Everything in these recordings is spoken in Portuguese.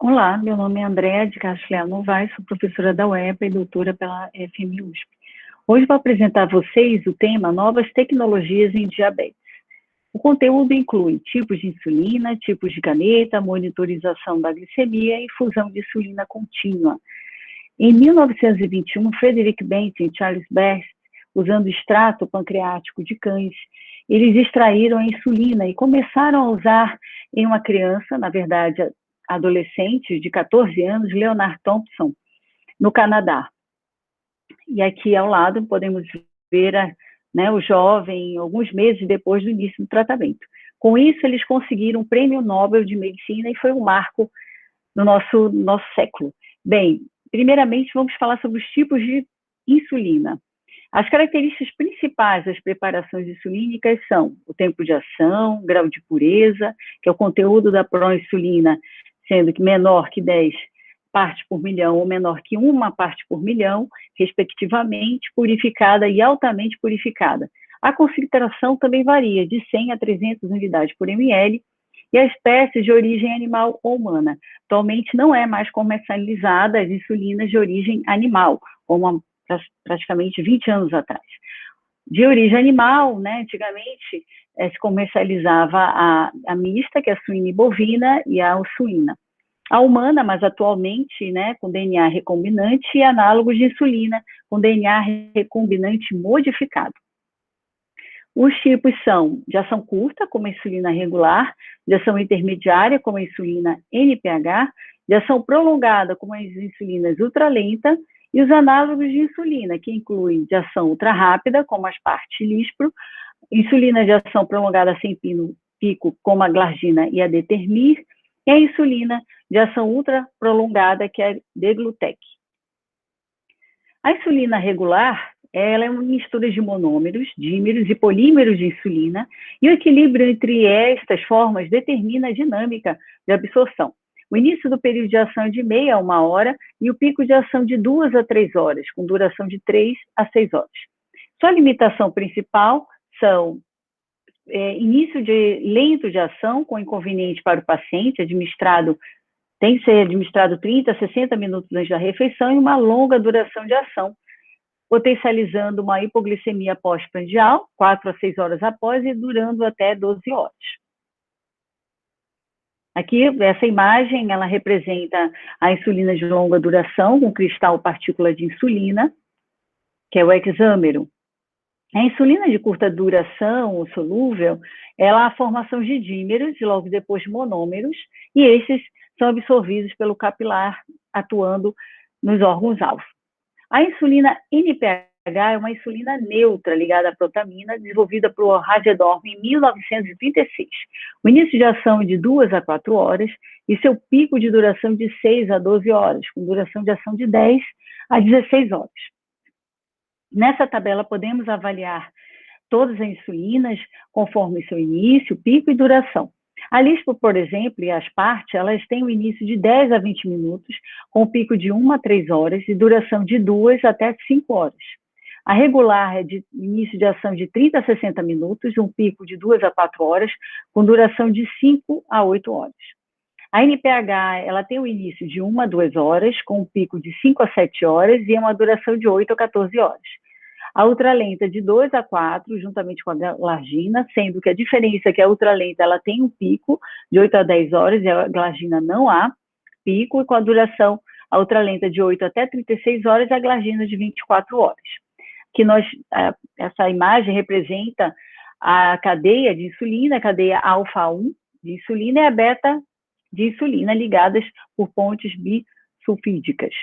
Olá, meu nome é Andréa de Castro Leal Novaes, sou professora da UEPA e doutora pela FMUSP. Hoje vou apresentar a vocês o tema Novas Tecnologias em Diabetes. O conteúdo inclui tipos de insulina, tipos de caneta, monitorização da glicemia e infusão de insulina contínua. Em 1921, Frederick Banting e Charles Best, usando extrato pancreático de cães, eles extraíram a insulina e começaram a usar em uma criança, na verdade, adolescente de 14 anos, Leonard Thompson, no Canadá. E aqui ao lado podemos ver o jovem, alguns meses depois do início do tratamento. Com isso, eles conseguiram o Prêmio Nobel de Medicina e foi um marco no nosso século. Bem, primeiramente vamos falar sobre os tipos de insulina. As características principais das preparações insulínicas são o tempo de ação, grau de pureza, que é o conteúdo da proinsulina, sendo que menor que 10 partes por milhão ou menor que 1 parte por milhão, respectivamente, purificada e altamente purificada. A concentração também varia de 100 a 300 unidades por ml e a espécie de origem animal ou humana. Atualmente não é mais comercializada as insulinas de origem animal, como há praticamente 20 anos atrás. De origem animal, antigamente se comercializava a mista, que é a suína e bovina, e a suína. A humana, mas atualmente, com DNA recombinante e análogos de insulina, com DNA recombinante modificado. Os tipos são de ação curta, como a insulina regular, de ação intermediária, como a insulina NPH, de ação prolongada, como as insulinas ultralenta, e os análogos de insulina, que incluem de ação ultra rápida, como as partes lispro, insulina de ação prolongada sem pico, como a glargina e a determir, e a insulina de ação ultra prolongada, que é a deglutec. A insulina regular, ela é uma mistura de monômeros, dímeros e polímeros de insulina, e o equilíbrio entre estas formas determina a dinâmica de absorção. O início do período de ação é de meia a 1 hora e o pico de ação de 2 a 3 horas, com duração de 3 a 6 horas. Sua limitação principal são início lento de ação, com inconveniente para o paciente, tem que ser administrado 30 a 60 minutos antes da refeição e uma longa duração de ação, potencializando uma hipoglicemia pós-prandial, 4 a 6 horas após e durando até 12 horas. Aqui, essa imagem, ela representa a insulina de longa duração, com cristal partícula de insulina, que é o hexâmero. A insulina de curta duração, ou solúvel, ela há a formação de dímeros e logo depois monômeros, e esses são absorvidos pelo capilar, atuando nos órgãos-alvo. A insulina NPH é uma insulina neutra ligada à protamina, desenvolvida por Radedorm em 1936. O início de ação é de 2 a 4 horas e seu pico de duração de 6 a 12 horas, com duração de ação de 10 a 16 horas. Nessa tabela, podemos avaliar todas as insulinas conforme seu início, pico e duração. A lispro, por exemplo, e as partes, elas têm um início de 10 a 20 minutos, com pico de 1 a 3 horas e duração de 2 até 5 horas. A regular é de início de ação de 30 a 60 minutos, um pico de 2 a 4 horas, com duração de 5 a 8 horas. A NPH, ela tem um início de 1 a 2 horas, com um pico de 5 a 7 horas e uma duração de 8 a 14 horas. A ultralenta de 2 a 4, juntamente com a glargina, sendo que a diferença é que a ultralenta ela tem um pico de 8 a 10 horas e a glargina não há pico, e com a duração, a ultralenta de 8 até 36 horas e a glargina de 24 horas. Essa imagem representa a cadeia de insulina, a cadeia alfa-1 de insulina e a beta de insulina, ligadas por pontes bisulfídicas.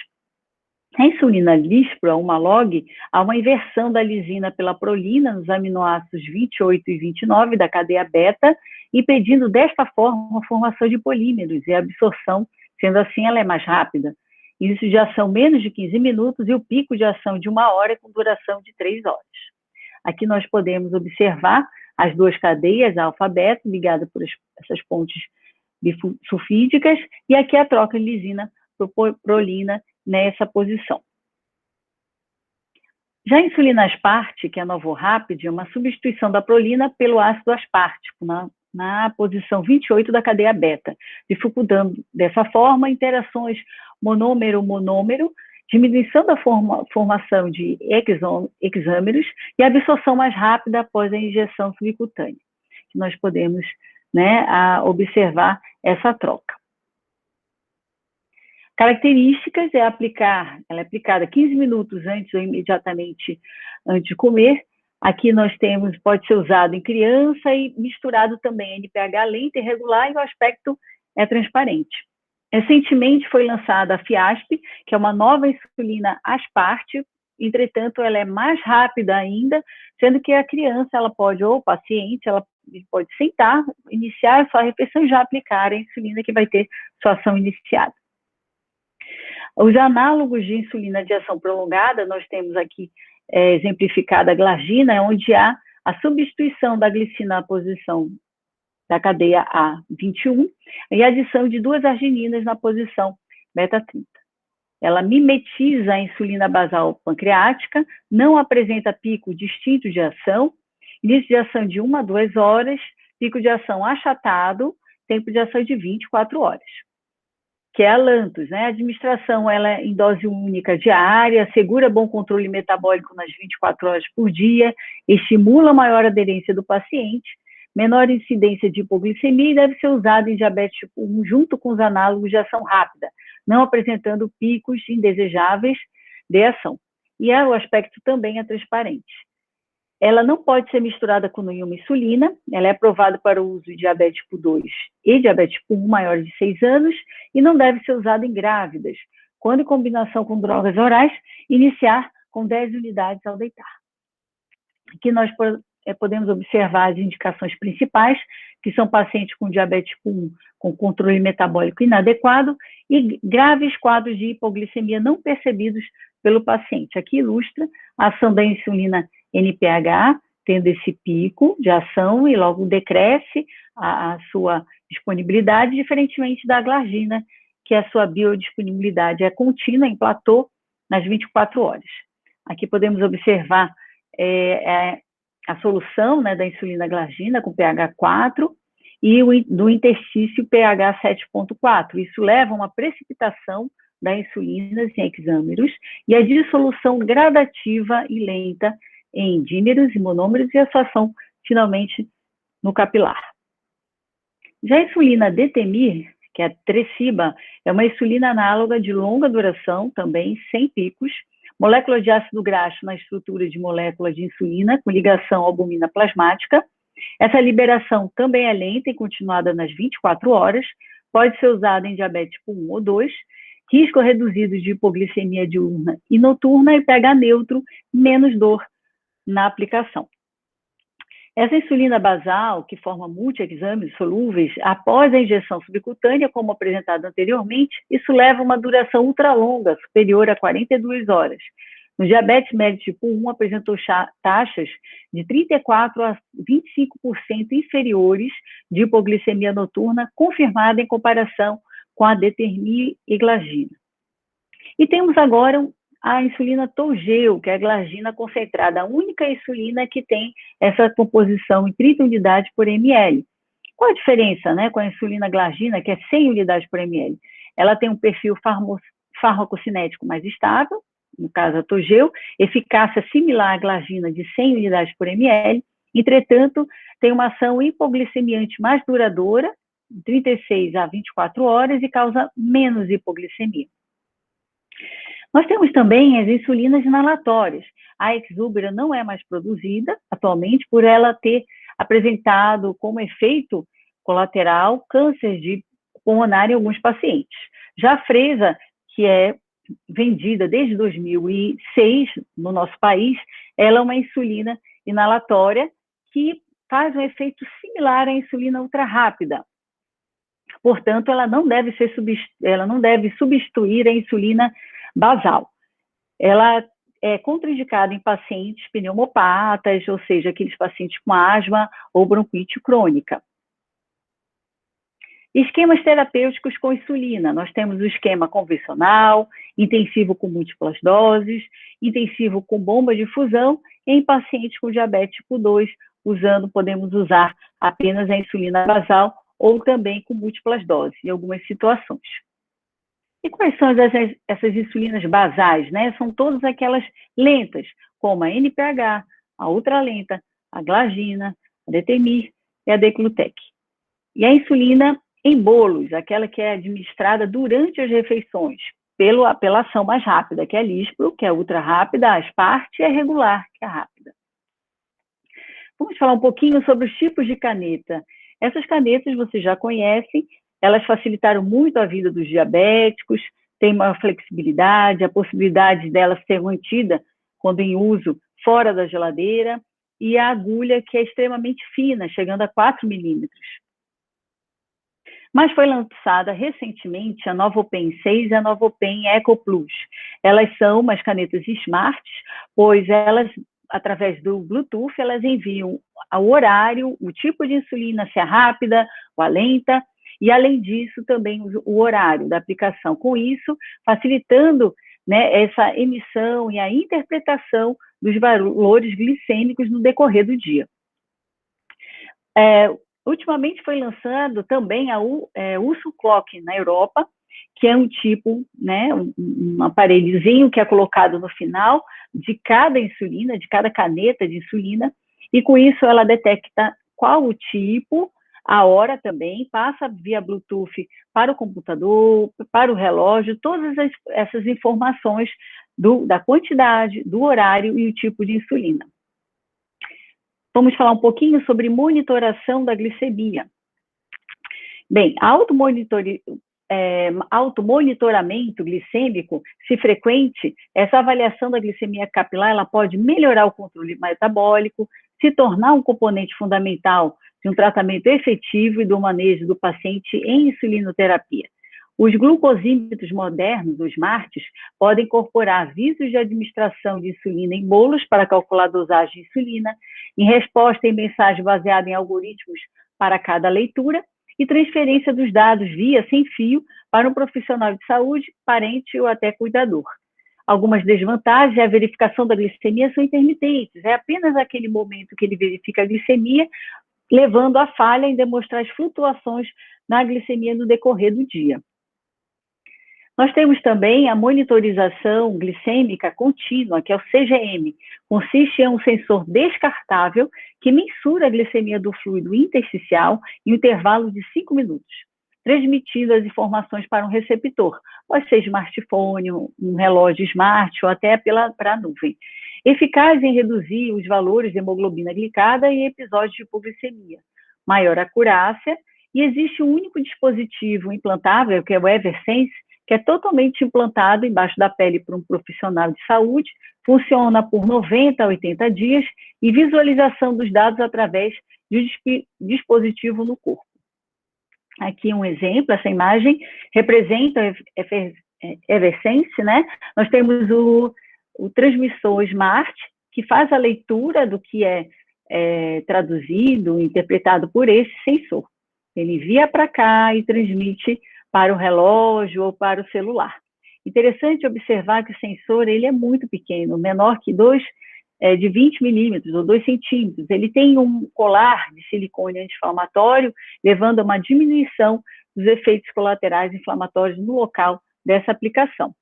A insulina lispro, uma log, há uma inversão da lisina pela prolina nos aminoácidos 28 e 29 da cadeia beta, impedindo desta forma a formação de polímeros e a absorção, sendo assim ela é mais rápida. Início de ação menos de 15 minutos e o pico de ação de 1 hora com duração de 3 horas. Aqui nós podemos observar as duas cadeias alfa-beta ligadas por essas pontes bisulfídicas e aqui a troca de lisina por prolina nessa posição. Já a insulina aspartic, que é a novorapid, é uma substituição da prolina pelo ácido aspartico, na posição 28 da cadeia beta, dificultando dessa forma interações monômero-monômero, diminuição da formação de hexâmeros e absorção mais rápida após a injeção subcutânea. Nós podemos, né, observar essa troca. Características ela é aplicada 15 minutos antes ou imediatamente antes de comer. Aqui nós temos, pode ser usado em criança e misturado também NPH lenta e regular, e o aspecto é transparente. Recentemente foi lançada a Fiasp, que é uma nova insulina asparte, entretanto ela é mais rápida ainda, sendo que a criança, ela pode, ou o paciente, ela pode sentar, iniciar a sua refeição e já aplicar a insulina que vai ter sua ação iniciada. Os análogos de insulina de ação prolongada, nós temos aqui exemplificada a glargina, onde há a substituição da glicina na posição da cadeia A21 e a adição de 2 argininas na posição beta-30. Ela mimetiza a insulina basal pancreática, não apresenta pico distinto de ação, início de ação de 1 a 2 horas, pico de ação achatado, tempo de ação de 24 horas. Que é a Lantus, né? A administração ela é em dose única diária, assegura bom controle metabólico nas 24 horas por dia, estimula maior aderência do paciente, menor incidência de hipoglicemia e deve ser usado em diabetes tipo 1 junto com os análogos de ação rápida, não apresentando picos indesejáveis de ação. E o aspecto também é transparente. Ela não pode ser misturada com nenhuma insulina, ela é aprovada para o uso de diabetes tipo 2 e diabetes tipo 1 maiores de 6 anos e não deve ser usada em grávidas, quando em combinação com drogas orais, iniciar com 10 unidades ao deitar. Aqui nós podemos observar as indicações principais, que são pacientes com diabetes tipo 1 com controle metabólico inadequado e graves quadros de hipoglicemia não percebidos pelo paciente. Aqui ilustra a ação da insulina NPH, tendo esse pico de ação e logo decresce a sua disponibilidade, diferentemente da glargina, que a sua biodisponibilidade é contínua, em platô, nas 24 horas. Aqui podemos observar a solução, né, da insulina glargina com pH 4 e do interstício pH 7,4. Isso leva a uma precipitação da insulina em hexâmeros e a dissolução gradativa e lenta em dímeros e monômeros e a sua ação, finalmente, no capilar. Já a insulina Detemir, que é a Tresiba, é uma insulina análoga de longa duração, também sem picos, molécula de ácido graxo na estrutura de molécula de insulina, com ligação à albumina plasmática. Essa liberação também é lenta e continuada nas 24 horas, pode ser usada em diabetes tipo 1 ou 2, risco reduzido de hipoglicemia diurna e noturna e pH neutro, menos dor na aplicação. Essa insulina basal, que forma multi-exames solúveis, após a injeção subcutânea, como apresentado anteriormente, isso leva a uma duração ultralonga, superior a 42 horas. No diabetes médio tipo 1, apresentou taxas de 34% a 25% inferiores de hipoglicemia noturna, confirmada em comparação com a Detemir e glargina. E temos agora a insulina Toujeo, que é a glargina concentrada, a única insulina que tem essa composição em 30 unidades por ml. Qual a diferença, né, com a insulina glargina, que é 100 unidades por ml? Ela tem um perfil farmacocinético mais estável, no caso a Toujeo, eficácia similar à glargina de 100 unidades por ml, entretanto, tem uma ação hipoglicemiante mais duradoura, 36 a 24 horas, e causa menos hipoglicemia. Nós temos também as insulinas inalatórias. A Exubera não é mais produzida atualmente por ela ter apresentado como efeito colateral câncer de pulmonar em alguns pacientes. Já a Fresa, que é vendida desde 2006 no nosso país, ela é uma insulina inalatória que faz um efeito similar à insulina ultra-rápida. Portanto, ela não deve substituir a insulina basal. Ela é contraindicada em pacientes pneumopatas, ou seja, aqueles pacientes com asma ou bronquite crônica. Esquemas terapêuticos com insulina. Nós temos o esquema convencional, intensivo com múltiplas doses, intensivo com bomba de infusão em pacientes com diabetes tipo 2 podemos usar apenas a insulina basal ou também com múltiplas doses, em algumas situações. E quais são essas insulinas basais, né? São todas aquelas lentas, como a NPH, a ultralenta, a glargina, a Detemir e a Deglutec. E a insulina em bolos, aquela que é administrada durante as refeições, pela ação mais rápida, que é a Lispro, que é ultra rápida, a Asparte e a regular, que é a rápida. Vamos falar um pouquinho sobre os tipos de caneta. Essas canetas vocês já conhecem, elas facilitaram muito a vida dos diabéticos, tem uma flexibilidade, a possibilidade dela ser mantida quando em uso fora da geladeira, e a agulha que é extremamente fina, chegando a 4 milímetros. Mas foi lançada recentemente a Novopen 6 e a Novopen Eco Plus. Elas são umas canetas smart, pois elas, através do Bluetooth, elas enviam o horário, o tipo de insulina, se é rápida ou a lenta, e além disso também o horário da aplicação. Com isso, facilitando, né, essa emissão e a interpretação dos valores glicêmicos no decorrer do dia. Ultimamente foi lançado também a Uso Clock na Europa, que é um tipo, né, um aparelhozinho que é colocado no final de cada insulina, de cada caneta de insulina, e com isso ela detecta qual o tipo, a hora também, passa via Bluetooth para o computador, para o relógio, todas essas informações da quantidade, do horário e o tipo de insulina. Vamos falar um pouquinho sobre monitoração da glicemia. Bem, automonitoramento glicêmico, se frequente, essa avaliação da glicemia capilar, ela pode melhorar o controle metabólico, se tornar um componente fundamental de um tratamento efetivo e do manejo do paciente em insulinoterapia. Os glucosímetros modernos, os SMARTs, podem incorporar avisos de administração de insulina em bolos para calcular a dosagem de insulina, em resposta em mensagem baseada em algoritmos para cada leitura e transferência dos dados via sem fio para um profissional de saúde, parente ou até cuidador. Algumas desvantagens, a verificação da glicemia são intermitentes, é apenas aquele momento que ele verifica a glicemia, levando à falha em demonstrar as flutuações na glicemia no decorrer do dia. Nós temos também a monitorização glicêmica contínua, que é o CGM. Consiste em um sensor descartável que mensura a glicemia do fluido intersticial em um intervalo de 5 minutos, transmitindo as informações para um receptor, pode ser smartphone, um relógio smart ou até para a nuvem. Eficaz em reduzir os valores de hemoglobina glicada e episódios de hipoglicemia. Maior acurácia, e existe um único dispositivo implantável, que é o Eversense, que é totalmente implantado embaixo da pele por um profissional de saúde, funciona por 90 a 80 dias e visualização dos dados através de um dispositivo no corpo. Aqui um exemplo, essa imagem representa Eversense, né? Nós temos o transmissor Smart, que faz a leitura do que é traduzido, interpretado por esse sensor. Ele envia para cá e transmite para o relógio ou para o celular. Interessante observar que o sensor ele é muito pequeno, menor que de 20 milímetros ou 2 centímetros. Ele tem um colar de silicone anti-inflamatório, levando a uma diminuição dos efeitos colaterais inflamatórios no local dessa aplicação.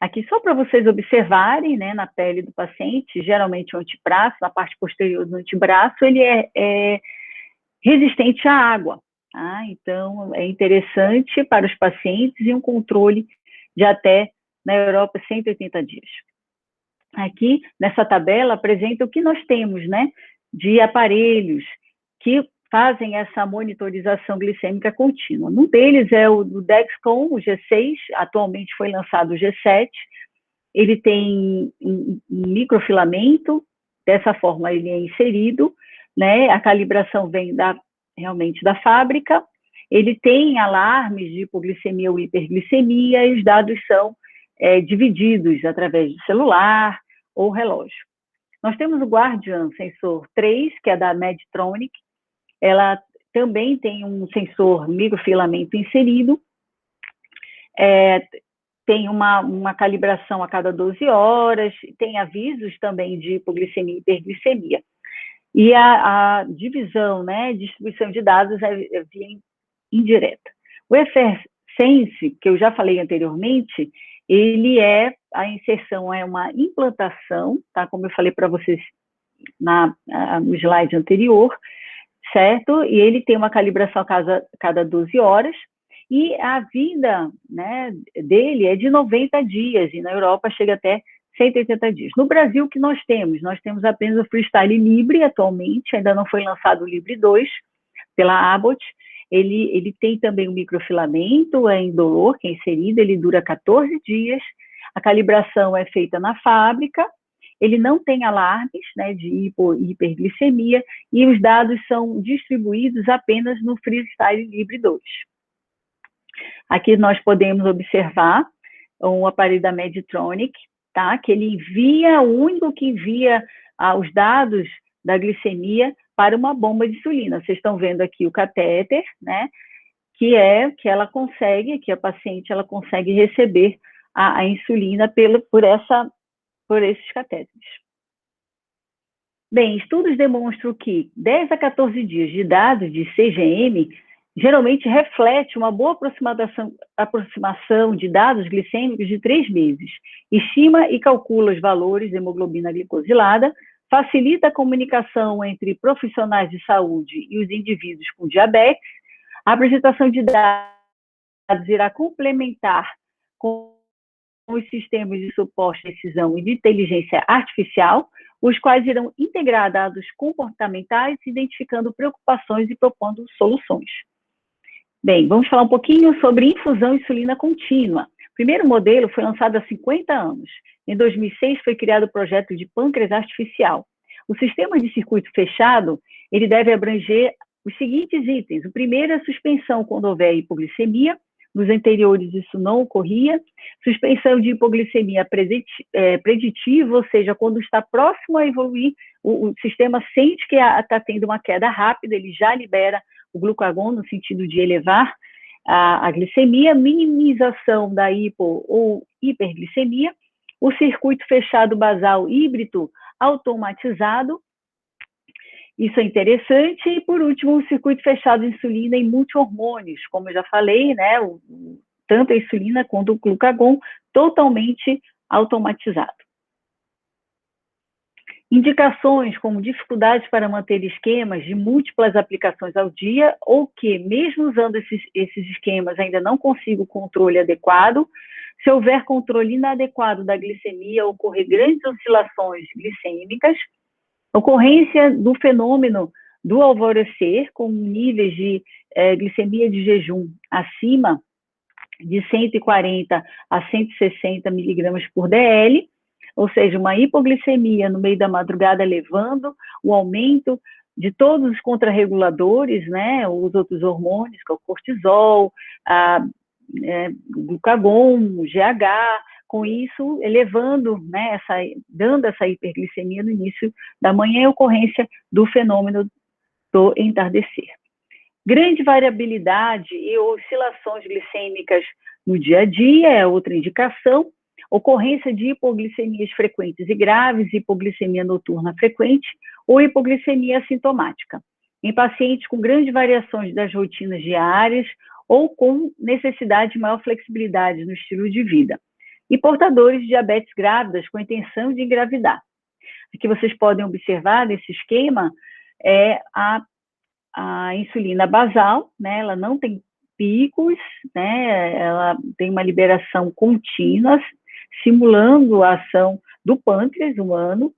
Aqui só para vocês observarem, né, na pele do paciente, geralmente o antebraço, na parte posterior do antebraço, ele é resistente à água. Tá? Então, é interessante para os pacientes e um controle de até, na Europa, 180 dias. Aqui, nessa tabela, apresenta o que nós temos, né, de aparelhos que fazem essa monitorização glicêmica contínua. Um deles é o do Dexcom, o G6, atualmente foi lançado o G7. Ele tem um microfilamento, dessa forma ele é inserido, né, a calibração vem realmente da fábrica, ele tem alarmes de hipoglicemia ou hiperglicemia e os dados são divididos através do celular ou relógio. Nós temos o Guardian Sensor 3, que é da Medtronic, ela também tem um sensor microfilamento inserido, tem uma calibração a cada 12 horas, tem avisos também de hipoglicemia e hiperglicemia. e a divisão, né, distribuição de dados é via indireta. O Effersense, que eu já falei anteriormente, ele a inserção é uma implantação, tá? Como eu falei para vocês no slide anterior, certo? E ele tem uma calibração a cada 12 horas, e a vida, né, dele é de 90 dias, e na Europa chega até 180 dias. No Brasil, o que nós temos? Nós temos apenas o Freestyle Libre atualmente, ainda não foi lançado o Libre 2 pela Abbott. Ele tem também um microfilamento, é indolor, que é inserido, ele dura 14 dias, a calibração é feita na fábrica, ele não tem alarmes, né, de hiperglicemia, e os dados são distribuídos apenas no Freestyle Libre 2. Aqui nós podemos observar um aparelho da Medtronic, tá, que ele envia, o único que envia os dados da glicemia para uma bomba de insulina. Vocês estão vendo aqui o catéter, né, que ela consegue, que a paciente ela consegue receber a insulina por esses catéteres. Bem, estudos demonstram que 10 a 14 dias de dados de CGM geralmente reflete uma boa aproximação de dados glicêmicos de 3 meses. Estima e calcula os valores de hemoglobina glicosilada, facilita a comunicação entre profissionais de saúde e os indivíduos com diabetes. A apresentação de dados irá complementar com os sistemas de suporte de decisão e de inteligência artificial, os quais irão integrar dados comportamentais, identificando preocupações e propondo soluções. Bem, vamos falar um pouquinho sobre infusão de insulina contínua. O primeiro modelo foi lançado há 50 anos. Em 2006 foi criado o projeto de pâncreas artificial. O sistema de circuito fechado, ele deve abranger os seguintes itens. O primeiro é a suspensão quando houver hipoglicemia. Nos anteriores isso não ocorria. Suspensão de hipoglicemia preditiva, ou seja, quando está próximo a evoluir, o sistema sente que está tendo uma queda rápida, ele já libera o glucagon no sentido de elevar a glicemia, minimização da hipo ou hiperglicemia, o circuito fechado basal híbrido automatizado, isso é interessante, e por último, o circuito fechado de insulina e multi-hormônios, como eu já falei, né, tanto a insulina quanto o glucagon, totalmente automatizado. Indicações como dificuldades para manter esquemas de múltiplas aplicações ao dia, ou que, mesmo usando esses esquemas, ainda não consigo controle adequado. Se houver controle inadequado da glicemia, ocorrer grandes oscilações glicêmicas, ocorrência do fenômeno do alvorecer, com níveis de glicemia de jejum acima de 140 a 160 miligramas por DL, ou seja, uma hipoglicemia no meio da madrugada, levando o aumento de todos os contrarreguladores, né, os outros hormônios, que é o cortisol, o glucagon, o GH, com isso elevando, né, dando essa hiperglicemia no início da manhã, e ocorrência do fenômeno do entardecer. Grande variabilidade e oscilações glicêmicas no dia a dia é outra indicação. Ocorrência de hipoglicemias frequentes e graves, hipoglicemia noturna frequente ou hipoglicemia assintomática. Em pacientes com grandes variações das rotinas diárias ou com necessidade de maior flexibilidade no estilo de vida. E portadores de diabetes grávidas com intenção de engravidar. O que vocês podem observar nesse esquema é a insulina basal, né? Ela não tem picos, né? Ela tem uma liberação contínua, simulando a ação do pâncreas humano,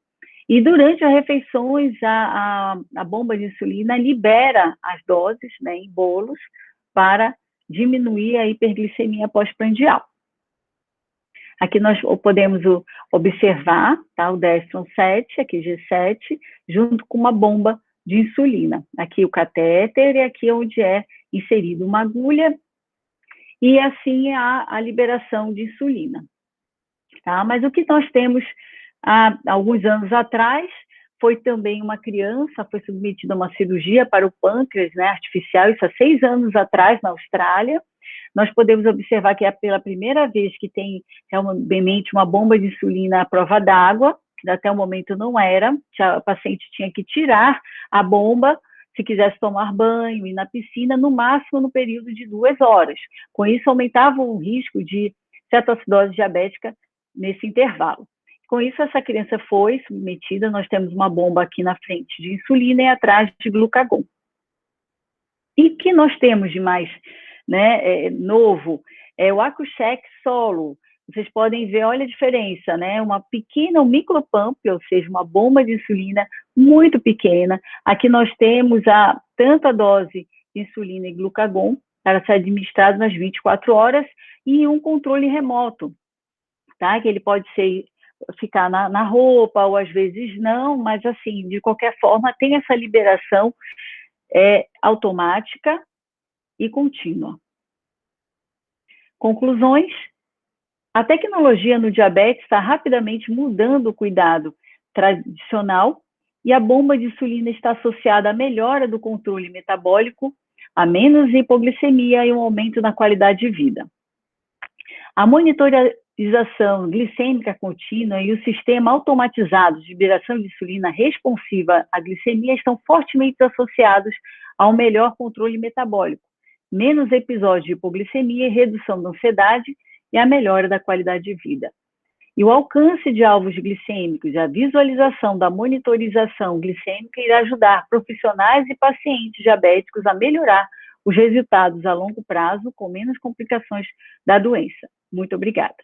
e durante as refeições a bomba de insulina libera as doses, né, em bolos para diminuir a hiperglicemia pós-prandial. Aqui nós podemos observar, tá, o Dextron 7, aqui G7, junto com uma bomba de insulina. Aqui o catéter e aqui onde é inserido uma agulha, e assim a liberação de insulina. Tá? Mas o que nós temos há alguns anos atrás foi também uma criança, foi submetida a uma cirurgia para o pâncreas, né, artificial, isso há 6 anos atrás, na Austrália. Nós podemos observar que é pela primeira vez que tem realmente uma bomba de insulina à prova d'água, que até o momento não era, a paciente tinha que tirar a bomba se quisesse tomar banho, ir na piscina, no máximo no período de 2 horas. Com isso, aumentava o risco de cetoacidose diabética nesse intervalo. Com isso, essa criança foi submetida, nós temos uma bomba aqui na frente de insulina e atrás de glucagon. E o que nós temos de mais novo é o AcuCheck Solo. Vocês podem ver, olha a diferença, né? Uma pequena, um micropump, ou seja, uma bomba de insulina muito pequena. Aqui nós temos tanto a dose de insulina e glucagon para ser administrado nas 24 horas e um controle remoto, tá? Que ele pode ficar na roupa ou às vezes não, mas assim, de qualquer forma, tem essa liberação automática e contínua. Conclusões. A tecnologia no diabetes está rapidamente mudando o cuidado tradicional e a bomba de insulina está associada à melhora do controle metabólico, a menos hipoglicemia e um aumento na qualidade de vida. A monitorização glicêmica contínua e o sistema automatizado de liberação de insulina responsiva à glicemia estão fortemente associados a um melhor controle metabólico, menos episódios de hipoglicemia e redução da ansiedade e a melhora da qualidade de vida. E o alcance de alvos glicêmicos e a visualização da monitorização glicêmica irá ajudar profissionais e pacientes diabéticos a melhorar os resultados a longo prazo com menos complicações da doença. Muito obrigada.